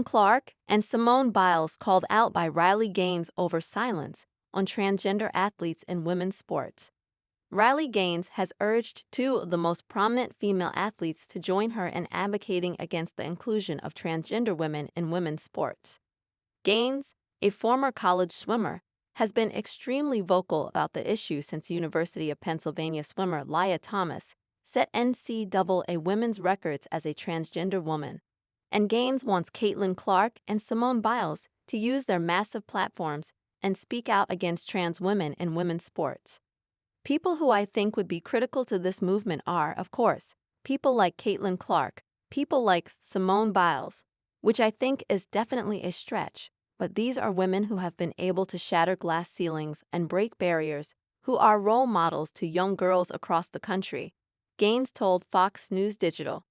Clark and Simone Biles called out by Riley Gaines over silence on transgender athletes in women's sports. Riley Gaines has urged two of the most prominent female athletes to join her in advocating against the inclusion of transgender women in women's sports. Gaines, a former college swimmer, has been extremely vocal about the issue since University of Pennsylvania swimmer Lia Thomas set NCAA women's records as a transgender woman. And Gaines wants Clark and Simone Biles to use their massive platforms and speak out against trans women in women's sports. People who I think would be critical to this movement are, of course, people like Clark, people like Simone Biles, which I think is definitely a stretch, but these are women who have been able to shatter glass ceilings and break barriers, who are role models to young girls across the country, Gaines told Fox News Digital.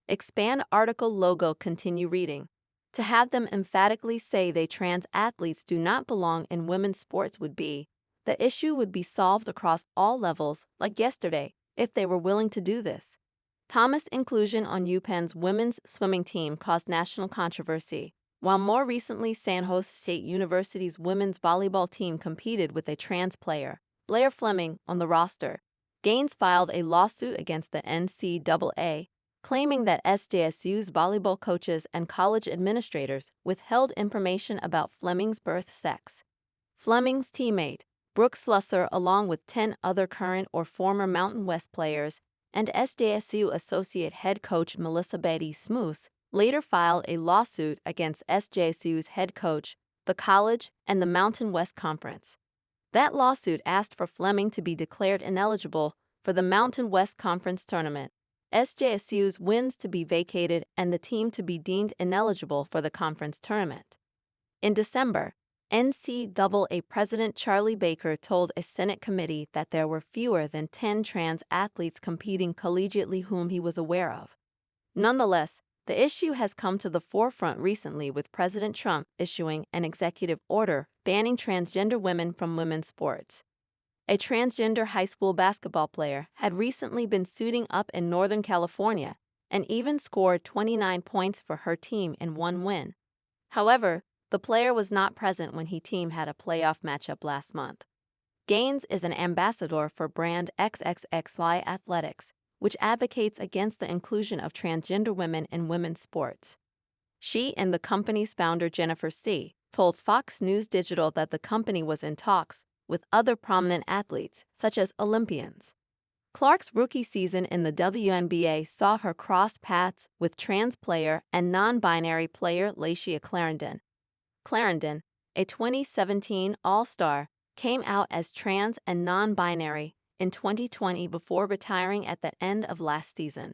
Expand article logo continue reading. To have them emphatically say they trans athletes do not belong in women's sports would be, the issue would be solved across all levels, like yesterday, if they were willing to do this. Thomas' inclusion on UPenn's women's swimming team caused national controversy, while more recently San Jose State University's women's volleyball team competed with a trans player, Blair Fleming, on the roster. Gaines filed a lawsuit against the NCAA, claiming that SJSU's volleyball coaches and college administrators withheld information about Fleming's birth sex. Fleming's teammate, Brooke Slusser, along with 10 other current or former Mountain West players, and SJSU associate head coach Melissa Betty Smoose, later filed a lawsuit against SJSU's head coach, the college, and the Mountain West Conference. That lawsuit asked for Fleming to be declared ineligible for the Mountain West Conference tournament, SJSU's wins to be vacated, and the team to be deemed ineligible for the conference tournament. In December, NCAA President Charlie Baker told a Senate committee that there were fewer than 10 trans athletes competing collegiately whom he was aware of. Nonetheless, the issue has come to the forefront recently with President Trump issuing an executive order banning transgender women from women's sports. A transgender high school basketball player had recently been suiting up in Northern California and even scored 29 points for her team in one win. However, the player was not present when his team had a playoff matchup last month. Gaines is an ambassador for brand XXXY Athletics, which advocates against the inclusion of transgender women in women's sports. She and the company's founder Jennifer C. told Fox News Digital that the company was in talks with other prominent athletes, such as Olympians. Clark's rookie season in the WNBA saw her cross paths with trans player and non-binary player Lacia Clarendon. Clarendon, a 2017 All-Star, came out as trans and non-binary in 2020 before retiring at the end of last season.